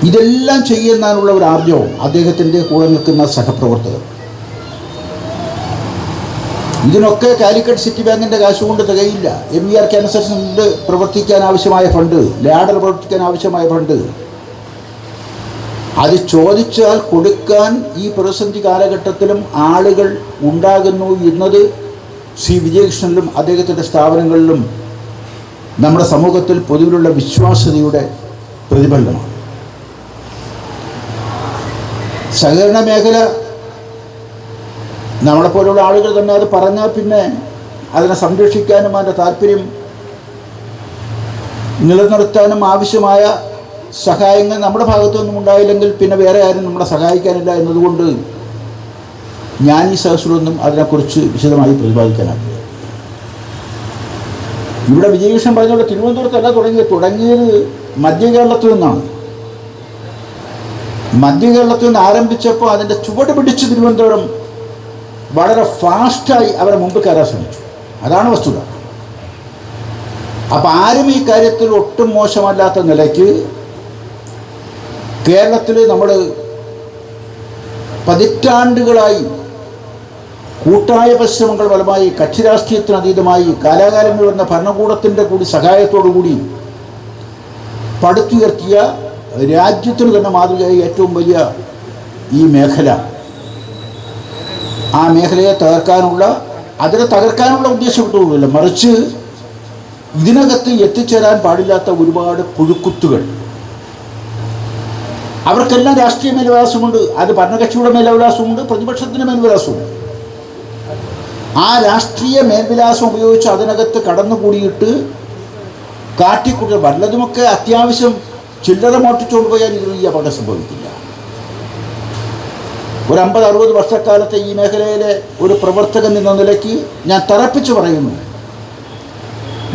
ഇതെല്ലാം ചെയ്യുന്നതിനുള്ള ഒരു ആർജവും അദ്ദേഹത്തിൻ്റെ കൂടെ നിൽക്കുന്ന സഹപ്രവർത്തകർ. ഇതിനൊക്കെ കാലിക്കറ്റ് സിറ്റി ബാങ്കിൻ്റെ കാശ് കൊണ്ട് തികയില്ല. MVR ക്യാൻസർ സെൻ്റർ പ്രവർത്തിക്കാൻ ആവശ്യമായ ഫണ്ട്, ലാഡർ പ്രവർത്തിക്കാൻ ആവശ്യമായ ഫണ്ട് അത് ചോദിച്ചാൽ കൊടുക്കാൻ ഈ പ്രതിസന്ധി കാലഘട്ടത്തിലും ആളുകൾ ഉണ്ടാകുന്നു എന്നത് ശ്രീ വിജയകൃഷ്ണനിലും അദ്ദേഹത്തിൻ്റെ സ്ഥാപനങ്ങളിലും നമ്മുടെ സമൂഹത്തിൽ പൊതുവിലുള്ള വിശ്വാസ്യതയുടെ പ്രതിഫലനമാണ്. സഹകരണ മേഖല നമ്മളെപ്പോലുള്ള ആളുകൾ തന്നെ അത് പറഞ്ഞാൽ പിന്നെ അതിനെ സംരക്ഷിക്കാനും അതിൻ്റെ താല്പര്യം നിലനിർത്താനും ആവശ്യമായ സഹായങ്ങൾ നമ്മുടെ ഭാഗത്തുനിന്നും ഉണ്ടായില്ലെങ്കിൽ പിന്നെ വേറെ ആരും നമ്മളെ സഹായിക്കാനില്ല എന്നതുകൊണ്ട് ഞാൻ ഈ സദസ്സിലൊന്നും അതിനെക്കുറിച്ച് വിശദമായി പ്രതിപാദിക്കാനാകില്ല. ഇവിടെ വിജയകൃഷ്ണൻ പറഞ്ഞുകൊണ്ട് തിരുവനന്തപുരത്തല്ല തുടങ്ങിയത് മധ്യകേരളത്തിൽ നിന്നാണ്. മധ്യകേരളത്തിൽ നിന്ന് ആരംഭിച്ചപ്പോൾ അതിൻ്റെ ചുവട് പിടിച്ച് തിരുവനന്തപുരം വളരെ ഫാസ്റ്റായി അവരെ മുമ്പ് കയറാൻ ശ്രമിച്ചു. അതാണ് വസ്തുത. അപ്പം ആരും ഈ കാര്യത്തിൽ ഒട്ടും മോശമല്ലാത്ത നിലയ്ക്ക് കേരളത്തിൽ നമ്മൾ പതിറ്റാണ്ടുകളായി കൂട്ടായ പരിശ്രമങ്ങൾ ഫലമായി കക്ഷി രാഷ്ട്രീയത്തിനതീതമായി കാലാകാലങ്ങൾ വന്ന ഭരണകൂടത്തിൻ്റെ കൂടി സഹായത്തോടുകൂടി പടുത്തുയർത്തിയ രാജ്യത്തിന് തന്നെ മാതൃകയായി ഏറ്റവും വലിയ ഈ മേഖല, ആ മേഖലയെ അതിനെ തകർക്കാനുള്ള ഉദ്ദേശത്തോടുമില്ല, മറിച്ച് ഇതിനകത്ത് എത്തിച്ചേരാൻ പാടില്ലാത്ത ഒരുപാട് പുഴുക്കുത്തുകൾ. അവർക്കെല്ലാം രാഷ്ട്രീയ മേൽവിലാസമുണ്ട്. അത് ഭരണകക്ഷിയുടെ മേൽവിലാസമുണ്ട്, പ്രതിപക്ഷത്തിൻ്റെ മേൽവിലാസമുണ്ട്. ആ രാഷ്ട്രീയ മേൽവിലാസം ഉപയോഗിച്ച് അതിനകത്ത് കടന്നുകൂടിയിട്ട് കാട്ടിക്കൂട്ടൽ വല്ലതുമൊക്കെ അത്യാവശ്യം ചില്ലറ മോട്ടിച്ചുകൊണ്ട് പോയാൽ ഇതിൽ ഈ അപകടം സംഭവിക്കില്ല. ഒരു 50-60 വർഷക്കാലത്തെ ഈ മേഖലയിലെ ഒരു പ്രവർത്തകൻ എന്ന നിലയ്ക്ക് ഞാൻ തറപ്പിച്ച് പറയുന്നു,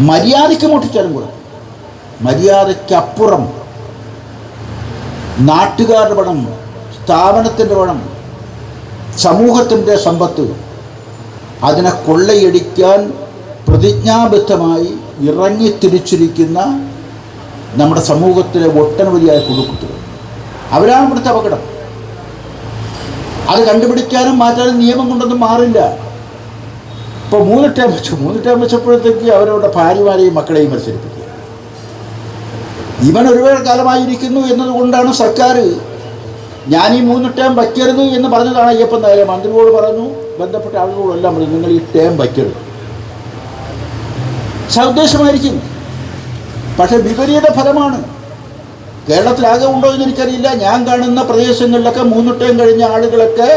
മര്യാദയ്ക്ക് മോട്ടിച്ചാലും കൂടെ മര്യാദയ്ക്കപ്പുറം നാട്ടുകാരുടെ പണം, സ്ഥാപനത്തിൻ്റെ പണം, സമൂഹത്തിൻ്റെ സമ്പത്ത് അതിനെ കൊള്ളയടിക്കാൻ പ്രതിജ്ഞാബദ്ധമായി ഇറങ്ങിത്തിരിച്ചിരിക്കുന്ന നമ്മുടെ സമൂഹത്തിലെ ഒട്ടനവധിയായ പുഴുക്കുത്തുകൾ, അവരാണ് ഇവിടുത്തെ അപകടം. അത് കണ്ടുപിടിക്കാനും മാറ്റാനും നിയമം കൊണ്ടൊന്നും മാറില്ല. ഇപ്പോൾ 3 ടേം വെച്ചപ്പോഴത്തേക്ക് അവരവരുടെ ഭാര്യമാരെയും മക്കളെയും മത്സരിപ്പിക്കുക. ഇവൻ ഒരുപാട് കാലമായിരിക്കുന്നു എന്നതുകൊണ്ടാണ് സർക്കാർ ഞാൻ ഈ 3 ടേം വയ്ക്കരുത് എന്ന് പറഞ്ഞതാണ്. അയ്യപ്പൻ നായർ മന്ത്രിയോട് പറഞ്ഞു, ബന്ധപ്പെട്ട ആളുകളോടെല്ലാം പറഞ്ഞു, നിങ്ങൾ ഈ ടേം വയ്ക്കരുത്. സൗദ്ദേശമായിരിക്കും, പക്ഷെ വിപരീത ഫലമാണ്. കേരളത്തിലാകെ ഉണ്ടോ എന്ന് എനിക്കറിയില്ല. ഞാൻ കാണുന്ന പ്രദേശങ്ങളിലൊക്കെ 3 ടേം കഴിഞ്ഞ ആളുകളൊക്കെ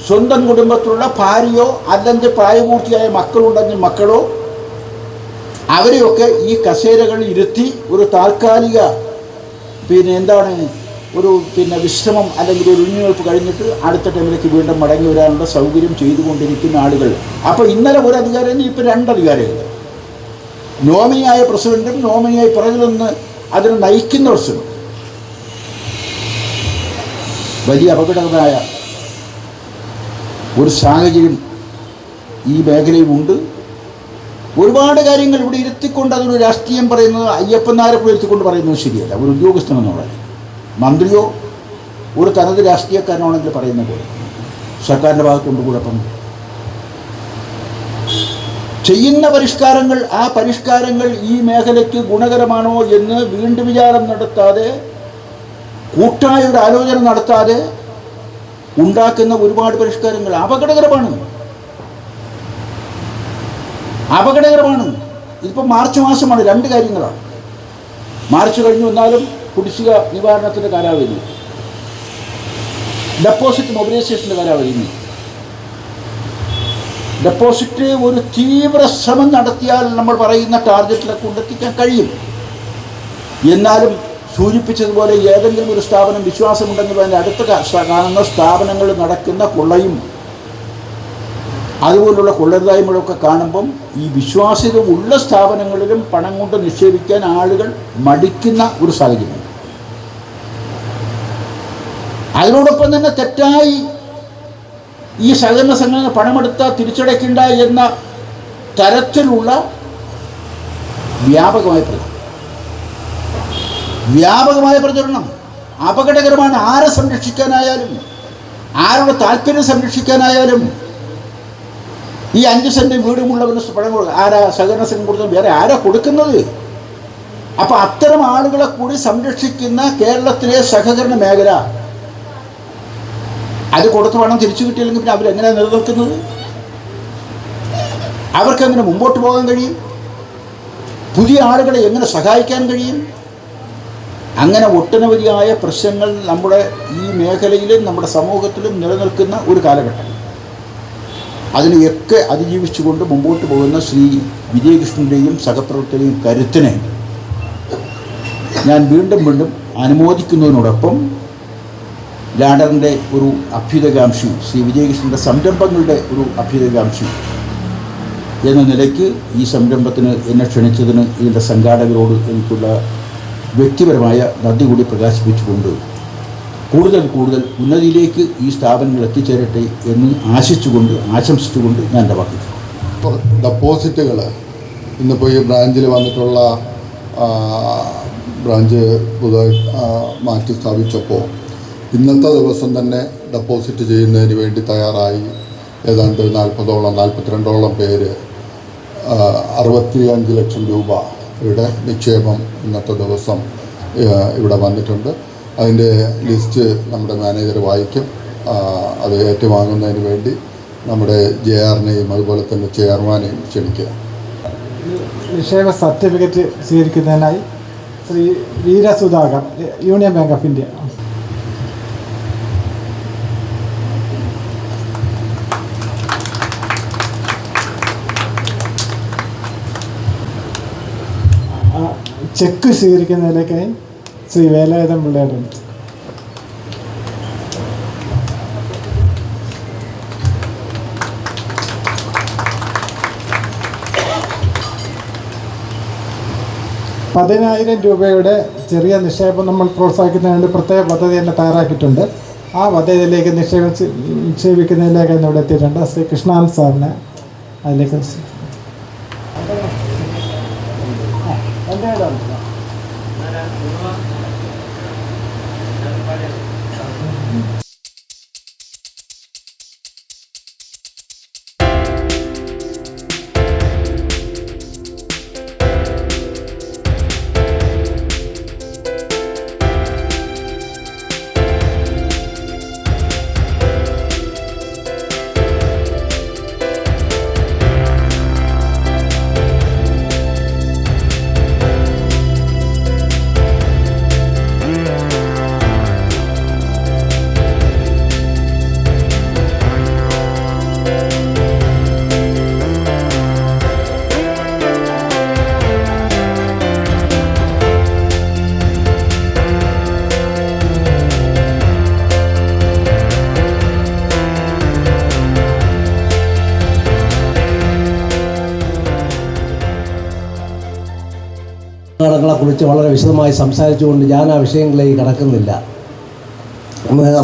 സ്വന്തം കുടുംബത്തിലുള്ള ഭാര്യയോ അല്ലെങ്കിൽ പ്രായപൂർത്തിയായ മക്കളുണ്ടെങ്കിൽ മക്കളോ അവരെയൊക്കെ ഈ കസേരകൾ ഇരുത്തി ഒരു താൽക്കാലിക ഒരു വിശ്രമം അല്ലെങ്കിൽ ഒരു ഉഴിഞ്ഞുവെപ്പ് കഴിഞ്ഞിട്ട് അടുത്ത ടൈമിലേക്ക് വീണ്ടും മടങ്ങി വരാനുള്ള സൗകര്യം ചെയ്തുകൊണ്ടിരിക്കുന്ന ആളുകൾ. അപ്പോൾ ഇന്നലെ ഒരു അധികാരം, ഇപ്പോൾ 2 അധികാരികൾ. നോമിനിയായ പ്രസിഡന്റും നോമിനിയായി പുറകിൽ നിന്ന് അതിനെ നയിക്കുന്ന പ്രസിഡന്റ്. വലിയ അപകടകരമായ ഒരു സാഹചര്യം ഈ മേഖലയിലുണ്ട്. ഒരുപാട് കാര്യങ്ങൾ ഇവിടെ ഇരുത്തിക്കൊണ്ട് അതൊരു രാഷ്ട്രീയം പറയുന്നത്, അയ്യപ്പൻ നായരെ കൂടെ ഇരുത്തിക്കൊണ്ട് പറയുന്നത് ശരിയല്ല. ഒരു ഉദ്യോഗസ്ഥനെന്നുള്ളത് മന്ത്രിയോ ഒരു തനത് രാഷ്ട്രീയക്കാരനാണെങ്കിൽ പറയുന്ന പോലെ സർക്കാരിൻ്റെ ഭാഗത്തുകൊണ്ട് കുഴപ്പം. ചെയ്യുന്ന പരിഷ്കാരങ്ങൾ, ആ പരിഷ്കാരങ്ങൾ ഈ മേഖലയ്ക്ക് ഗുണകരമാണോ എന്ന് വീണ്ടും വിചാരം നടത്താതെ, കൂട്ടായ ഒരു ആലോചന നടത്താതെ ഉണ്ടാക്കുന്ന ഒരുപാട് പരിഷ്കാരങ്ങൾ അപകടകരമാണ്. ഇതിപ്പോൾ മാർച്ച് മാസമാണ്. 2 കാര്യങ്ങളാണ്. മാർച്ച് കഴിഞ്ഞു വന്നാലും കുടിശ്ശിക നിവാരണത്തിൻ്റെ കാലാവധി, ഡെപ്പോസിറ്റ് മൊബിലൈസേഷൻ്റെ കാലാവധി. ഡെപ്പോസിറ്റ് ഒരു തീവ്ര ശ്രമം നടത്തിയാൽ നമ്മൾ പറയുന്ന ടാർഗറ്റിലൊക്കെ കൊണ്ടെത്തിക്കാൻ കഴിയും. എന്നാലും സൂചിപ്പിച്ചതുപോലെ ഏതെങ്കിലും ഒരു സ്ഥാപനം വിശ്വാസമുണ്ടെങ്കിൽ അതിൻ്റെ അടുത്ത കാണുന്ന സ്ഥാപനങ്ങളിൽ നടക്കുന്ന കൊള്ളയും അതുപോലുള്ള കൊള്ളരുതായ്മകളൊക്കെ കാണുമ്പം ഈ വിശ്വാസ്യത ഉള്ള സ്ഥാപനങ്ങളിലും പണം കൊണ്ട് നിക്ഷേപിക്കാൻ ആളുകൾ മടിക്കുന്ന ഒരു സാഹചര്യമുണ്ട്. അതിനോടൊപ്പം തന്നെ തെറ്റായി ഈ സഹകരണ സംഘങ്ങൾ പണമെടുത്താൽ തിരിച്ചടയ്ക്കണ്ട എന്ന തരത്തിലുള്ള വ്യാപകമായ പ്രചരണം അപകടകരമാണ്. ആരെ സംരക്ഷിക്കാനായാലും, ആരുടെ താല്പര്യം സംരക്ഷിക്കാനായാലും ഈ 5 സെൻറ്റ് വീടുമുള്ളവന് പണം കൊടുക്കുക. ആരാ സഹകരണ സംഘം കൊടുക്കുന്നത്? വേറെ ആരാ കൊടുക്കുന്നത്? അപ്പോൾ അത്തരം ആളുകളെ കൂടി സംരക്ഷിക്കുന്ന കേരളത്തിലെ സഹകരണ മേഖല, അത് കൊടുത്ത പണം തിരിച്ചു കിട്ടിയില്ലെങ്കിൽ പിന്നെ അവരെങ്ങനെയാണ് നിലനിൽക്കുന്നത്? അവർക്കെങ്ങനെ മുമ്പോട്ട് പോകാൻ കഴിയും? പുതിയ ആളുകളെ എങ്ങനെ സഹായിക്കാൻ കഴിയും? അങ്ങനെ ഒട്ടനവധിയായ പ്രശ്നങ്ങൾ നമ്മുടെ ഈ മേഖലയിലും നമ്മുടെ സമൂഹത്തിലും നിലനിൽക്കുന്ന ഒരു കാലഘട്ടം. അതിനെയൊക്കെ അതിജീവിച്ചുകൊണ്ട് മുമ്പോട്ട് പോകുന്ന ശ്രീ വിജയകൃഷ്ണൻ്റെയും സഹപ്രവർത്തകരെയും കരുത്തിനെ ഞാൻ വീണ്ടും അനുമോദിക്കുന്നതിനോടൊപ്പം ലാഡറിൻ്റെ ഒരു അഭ്യുതകാംക്ഷി, ശ്രീ വിജയകൃഷ്ണൻ്റെ സംരംഭങ്ങളുടെ ഒരു അഭ്യുതകാംക്ഷി എന്ന നിലയ്ക്ക് ഈ സംരംഭത്തിന് എന്നെ ക്ഷണിച്ചതിന് ഇതിൻ്റെ സംഘാടകരോട് എനിക്കുള്ള വ്യക്തിപരമായ നന്ദി കൂടി പ്രകാശിപ്പിച്ചുകൊണ്ട് കൂടുതൽ ഉന്നതിയിലേക്ക് ഈ സ്ഥാപനങ്ങൾ എത്തിച്ചേരട്ടെ എന്ന് ആശംസിച്ചുകൊണ്ട് ഞാൻ എൻ്റെ വാക്ക്. ഡെപ്പോസിറ്റുകൾ ഇന്നിപ്പോൾ ഈ ബ്രാഞ്ചിൽ വന്നിട്ടുള്ള ബ്രാഞ്ച് പുതുതായി മാറ്റി സ്ഥാപിച്ചപ്പോൾ ഇന്നത്തെ ദിവസം തന്നെ ഡെപ്പോസിറ്റ് ചെയ്യുന്നതിന് വേണ്ടി തയ്യാറായി ഏതാണ്ട് 42ഓളം പേര് 65 ലക്ഷം രൂപയുടെ നിക്ഷേപം ഇന്നത്തെ ദിവസം ഇവിടെ വന്നിട്ടുണ്ട്. അതിൻ്റെ ലിസ്റ്റ് നമ്മുടെ മാനേജർ വായിക്കും. അത് ഏറ്റുവാങ്ങുന്നതിന് വേണ്ടി നമ്മുടെ JRനെയും അതുപോലെ തന്നെ ചെയർമാനെയും ക്ഷണിക്കുക. നിക്ഷേപ സർട്ടിഫിക്കറ്റ് സ്വീകരിക്കുന്നതിനായി Shri Veera Sudhakar, union bank of India. Cheque സ്വീകരിക്കുന്നതിലേക്കായി ശ്രീ വേലായുധം പിള്ളയുടെ. ₹10,000 ചെറിയ നിക്ഷേപം നമ്മൾ പ്രോത്സാഹിക്കുന്നതിന് വേണ്ടി പ്രത്യേക പദ്ധതി തന്നെ തയ്യാറാക്കിയിട്ടുണ്ട്. ആ പദ്ധതിയിലേക്ക് നിക്ഷേപിക്കുന്നതിലേക്ക് ഇവിടെ എത്തിയിട്ടുണ്ട്. ശ്രീ കൃഷ്ണാനന്ദ് സാറിനെ അതിലേക്ക് കുറിച്ച് വളരെ വിശദമായി സംസാരിച്ചുകൊണ്ട് ഞാൻ ആ വിഷയങ്ങളിലേക്ക് കടക്കുന്നില്ല.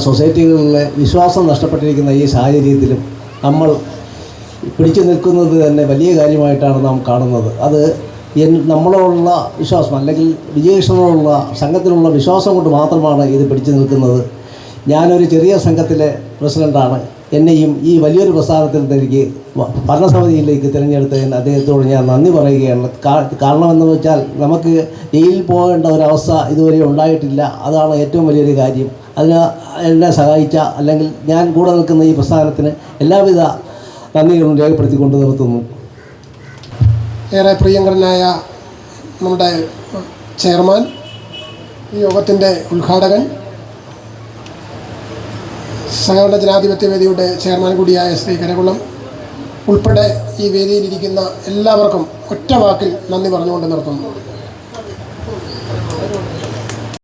സൊസൈറ്റികളിലെ വിശ്വാസം നഷ്ടപ്പെട്ടിരിക്കുന്ന ഈ സാഹചര്യത്തിലും നമ്മൾ പിടിച്ചു നിൽക്കുന്നത് തന്നെ വലിയ കാര്യമായിട്ടാണ് നാം കാണുന്നത്. അത് നമ്മളോടുള്ള വിശ്വാസം അല്ലെങ്കിൽ വിജയകൃഷ്ണനോടുള്ള സംഘത്തിലുള്ള വിശ്വാസം കൊണ്ട് മാത്രമാണ് ഇത് പിടിച്ചു നിൽക്കുന്നത്. ഞാനൊരു ചെറിയ സംഘത്തിലെ പ്രസിഡൻ്റാണ്. എന്നെയും ഈ വലിയൊരു പ്രസ്ഥാനത്തിൽ എനിക്ക് ഭരണസമിതിയിലേക്ക് തിരഞ്ഞെടുത്തതിന് അദ്ദേഹത്തോട് ഞാൻ നന്ദി പറയുകയാണ്. കാരണമെന്ന് വെച്ചാൽ നമുക്ക് ജയിലിൽ പോകേണ്ട ഒരവസ്ഥ ഇതുവരെ ഉണ്ടായിട്ടില്ല. അതാണ് ഏറ്റവും വലിയൊരു കാര്യം. അതിന് എന്നെ സഹായിച്ച അല്ലെങ്കിൽ ഞാൻ കൂടെ നിൽക്കുന്ന ഈ പ്രസ്ഥാനത്തിന് എല്ലാവിധ നന്ദികളും രേഖപ്പെടുത്തിക്കൊണ്ട് നിർത്തുന്നു. ഏറെ പ്രിയങ്കരനായ നമ്മുടെ ചെയർമാൻ, ഈ യോഗത്തിൻ്റെ ഉദ്ഘാടകൻ, സഹകരണ ജനാധിപത്യ വേദിയുടെ ചെയർമാൻ കൂടിയായ ശ്രീ കരകുളം ഉൾപ്പെടെ ഈ വേദിയിലിരിക്കുന്ന എല്ലാവർക്കും ഒറ്റ വാക്കിൽ നന്ദി പറഞ്ഞുകൊണ്ട് നിർത്തുന്നു.